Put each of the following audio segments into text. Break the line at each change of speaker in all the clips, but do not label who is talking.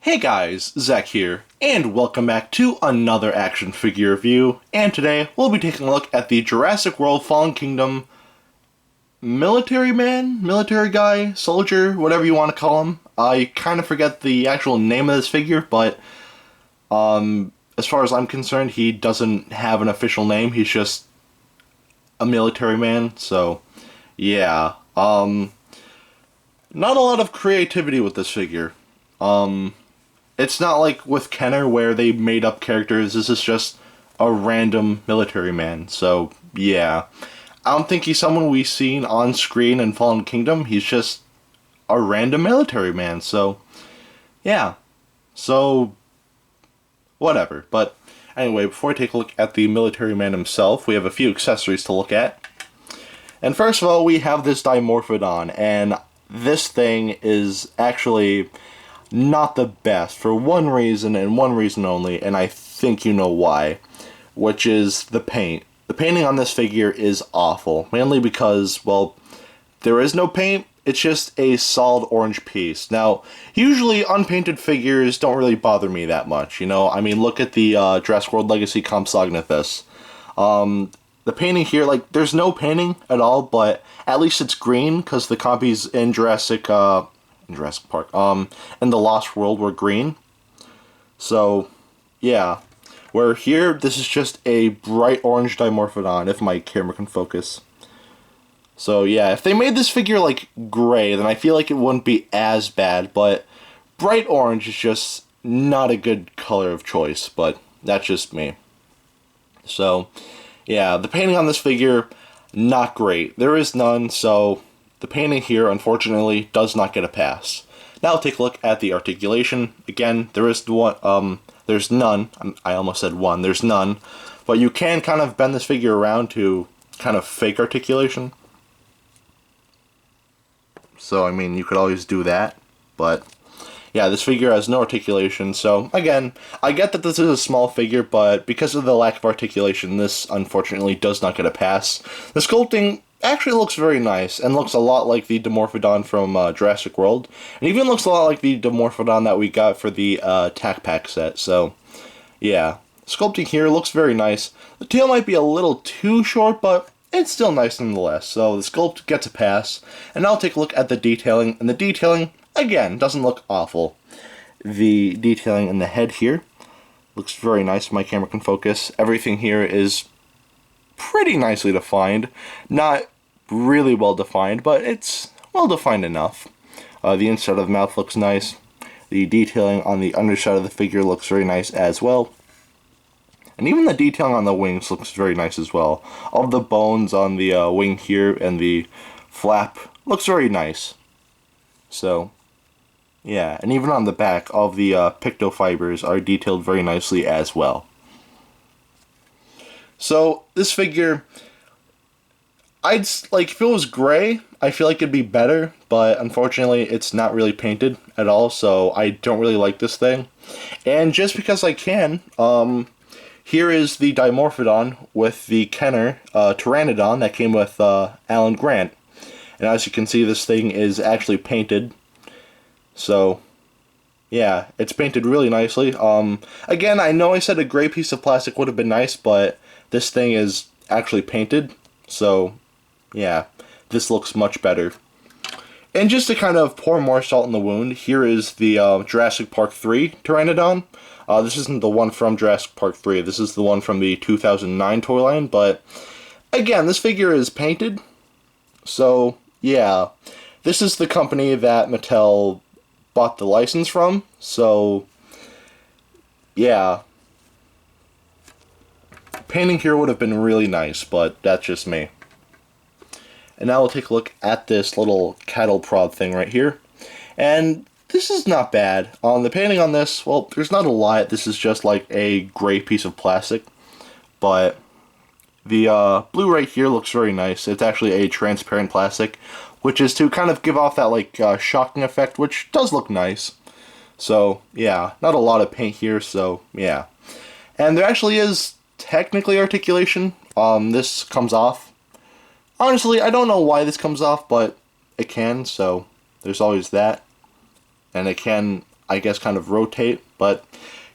Hey guys, Zack here, and welcome back to another action figure review, and today we'll be taking a look at the Jurassic World Fallen Kingdom military man, military guy, soldier, whatever you want to call him. I kind of forget the actual name of this figure, but as far as I'm concerned, he doesn't have an official name, he's just a military man, so yeah. Not a lot of creativity with this figure. It's not like with Kenner where they made up characters. This is just a random military man. So, yeah. I don't think he's someone we've seen on screen in Fallen Kingdom. He's just a random military man. So, yeah. So, whatever. But, anyway, before I take a look at the military man himself, we have a few accessories to look at. And first of all, we have this Dimorphodon. And this thing is actually not the best for one reason and one reason only, and I think you know why, which is the paint. The painting on this figure is awful, mainly because, well, there is no paint, it's just a solid orange piece. Now, usually unpainted figures don't really bother me that much, you know? I mean, look at the Jurassic World Legacy Compsognathus. The painting here, like, there's no painting at all, but at least it's green, because the copies in Jurassic Park, in the Lost World were green. So, yeah. Where here, this is just a bright orange Dimorphodon, if my camera can focus. So, yeah, if they made this figure, like, gray, then I feel like it wouldn't be as bad, but bright orange is just not a good color of choice, but that's just me. So, yeah, the painting on this figure, not great. There is none, so the painting here, unfortunately, does not get a pass. Now we'll take a look at the articulation. Again, there's none. I almost said one. There's none. But you can kind of bend this figure around to kind of fake articulation. So, I mean, you could always do that. But, yeah, this figure has no articulation. So, again, I get that this is a small figure, but because of the lack of articulation, this, unfortunately, does not get a pass. The sculpting actually looks very nice, and looks a lot like the Dimorphodon from Jurassic World, and even looks a lot like the Dimorphodon that we got for the Tac Pack set, so, yeah. Sculpting here looks very nice. The tail might be a little too short, but it's still nice nonetheless, so the sculpt gets a pass, and now I'll take a look at the detailing, and the detailing, again, doesn't look awful. The detailing in the head here looks very nice, my camera can focus. Everything here is pretty nicely defined, not really well defined, but it's well defined enough. The inside of the mouth looks nice. The detailing on the underside of the figure looks very nice as well. And even the detailing on the wings looks very nice as well. All of the bones on the wing here and the flap looks very nice. So, yeah, and even on the back, all of the pictofibers are detailed very nicely as well. So, this figure, like, if it was gray, I feel like it'd be better, but unfortunately it's not really painted at all, so I don't really like this thing. And just because I can, here is the Dimorphodon with the Kenner Pteranodon that came with Alan Grant. And as you can see, this thing is actually painted, so yeah, it's painted really nicely. Again, I know I said a gray piece of plastic would have been nice, but this thing is actually painted, so yeah, this looks much better. And just to kind of pour more salt in the wound, here is the Jurassic Park 3 Pteranodon. This isn't the one from Jurassic Park 3, this is the one from the 2009 toy line, but again, this figure is painted, so yeah. This is the company that Mattel bought the license from, so yeah. Painting here would have been really nice, but that's just me. And now we'll take a look at this little cattle prod thing right here. And this is not bad. The painting on this, well, there's not a lot. This is just like a gray piece of plastic. But the blue right here looks very nice. It's actually a transparent plastic, which is to kind of give off that like shocking effect, which does look nice. So yeah, not a lot of paint here, so yeah. And there actually is technically articulation. This comes off. Honestly, I don't know why this comes off, but it can, so there's always that. And it can I guess, kind of rotate. But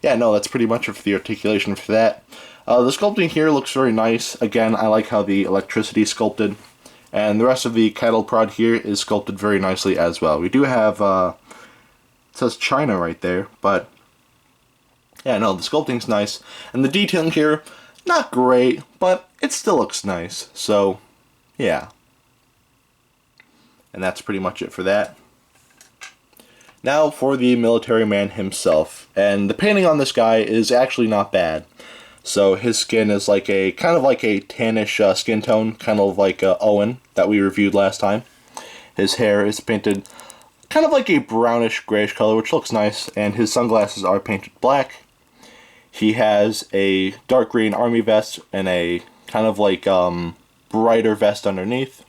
yeah, no, that's pretty much it for the articulation for that. The sculpting here looks very nice. Again, I like how the electricity is sculpted. And the rest of the cattle prod here is sculpted very nicely as well. We do have, it says China right there, but yeah, no, the sculpting's nice. And the detailing here, not great, but it still looks nice. So, yeah. And that's pretty much it for that. Now for the military man himself. And the painting on this guy is actually not bad. So his skin is like a kind of like a tannish skin tone, kind of like Owen that we reviewed last time. His hair is painted kind of like a brownish grayish color, which looks nice, and his sunglasses are painted black. He has a dark green army vest and a kind of like brighter vest underneath.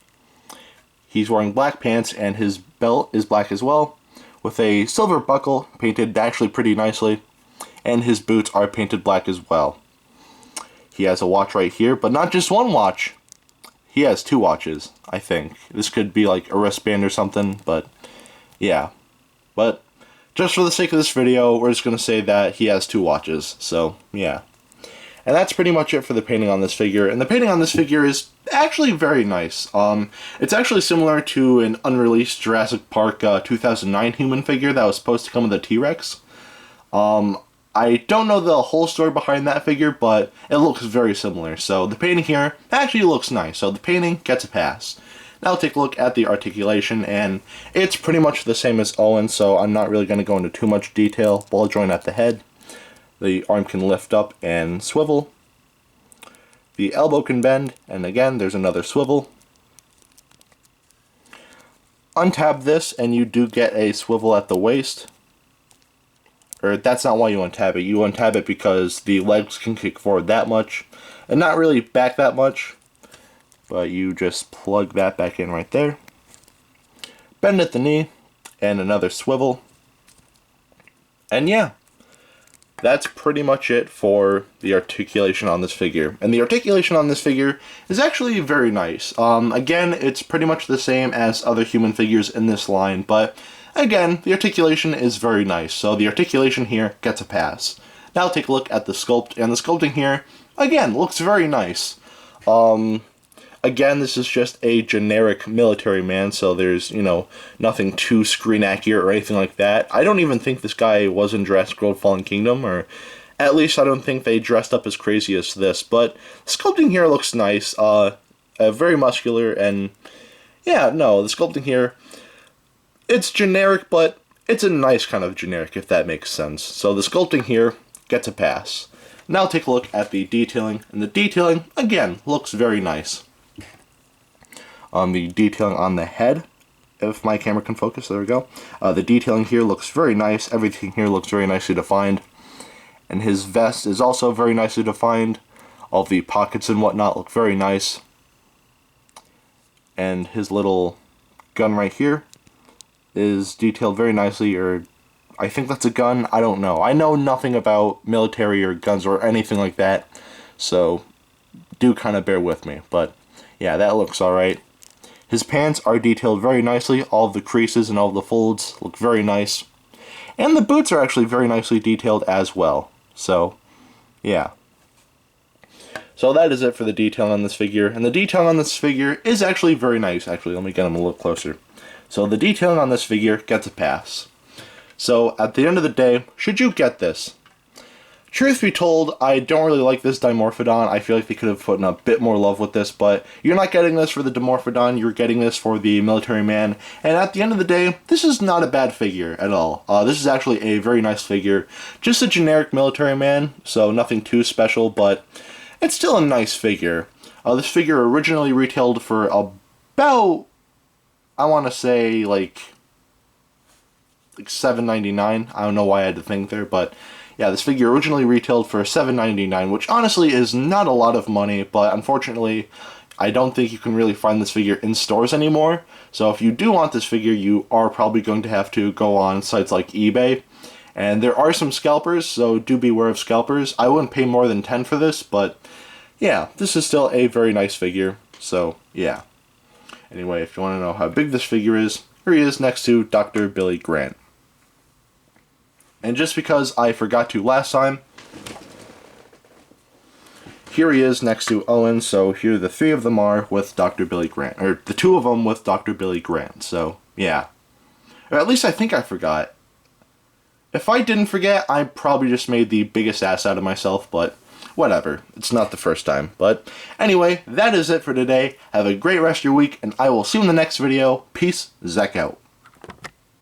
He's wearing black pants, and his belt is black as well, with a silver buckle painted actually pretty nicely, and his boots are painted black as well. He has a watch right here, but not just one watch. He has two watches, I think. This could be like a wristband or something, but yeah. But just for the sake of this video, we're just going to say that he has two watches, so yeah. And that's pretty much it for the painting on this figure, and the painting on this figure is actually very nice. It's actually similar to an unreleased Jurassic Park 2009 human figure that was supposed to come with a T-Rex. I don't know the whole story behind that figure, but it looks very similar. So the painting here actually looks nice. So the painting gets a pass. Now take a look at the articulation, and it's pretty much the same as Owen, so I'm not really going to go into too much detail. Ball joint at the head. The arm can lift up and swivel. The elbow can bend, and again, there's another swivel. Untab this, and you do get a swivel at the waist. Or that's not why you untab it. You untab it because the legs can kick forward that much, and not really back that much. But you just plug that back in right there. Bend at the knee, and another swivel. And yeah, that's pretty much it for the articulation on this figure. And the articulation on this figure is actually very nice. Again, it's pretty much the same as other human figures in this line, but again, the articulation is very nice, so the articulation here gets a pass. Now take a look at the sculpt, and the sculpting here, again, looks very nice. Again, this is just a generic military man, so there's, you know, nothing too screen accurate or anything like that. I don't even think this guy was in Jurassic World Fallen Kingdom, or at least I don't think they dressed up as crazy as this, but sculpting here looks nice, very muscular, and yeah, no, the sculpting here, it's generic, but it's a nice kind of generic, if that makes sense. So the sculpting here gets a pass. Now take a look at the detailing, and the detailing, again, looks very nice. The detailing on the head, if my camera can focus, there we go. The detailing here looks very nice. Everything here looks very nicely defined. And his vest is also very nicely defined. All the pockets and whatnot look very nice. And his little gun right here is detailed very nicely, or I think that's a gun, I don't know. I know nothing about military or guns or anything like that, so do kind of bear with me. But yeah, that looks alright. His pants are detailed very nicely. All of the creases and all of the folds look very nice. And the boots are actually very nicely detailed as well. So, yeah. So that is it for the detail on this figure. And the detail on this figure is actually very nice. Actually, let me get him a little closer. So the detailing on this figure gets a pass. So at the end of the day, should you get this? Truth be told, I don't really like this Dimorphodon. I feel like they could have put in a bit more love with this, but you're not getting this for the Dimorphodon, you're getting this for the military man, and at the end of the day, this is not a bad figure at all. This is actually a very nice figure. Just a generic military man, so nothing too special, but it's still a nice figure. This figure originally retailed for about, I want to say, like $7.99. I don't know why I had to think there, but yeah, this figure originally retailed for $7.99, which honestly is not a lot of money, but unfortunately, I don't think you can really find this figure in stores anymore. So if you do want this figure, you are probably going to have to go on sites like eBay. And there are some scalpers, so do beware of scalpers. I wouldn't pay more than $10 for this, but yeah, this is still a very nice figure, so yeah. Anyway, if you want to know how big this figure is, here he is next to Dr. Billy Grant. And just because I forgot to last time, here he is next to Owen, so here the three of them are with Dr. Billy Grant. Or the two of them with Dr. Billy Grant, so yeah. Or at least I think I forgot. If I didn't forget, I probably just made the biggest ass out of myself, but whatever. It's not the first time. But anyway, that is it for today. Have a great rest of your week, and I will see you in the next video. Peace, Zack out.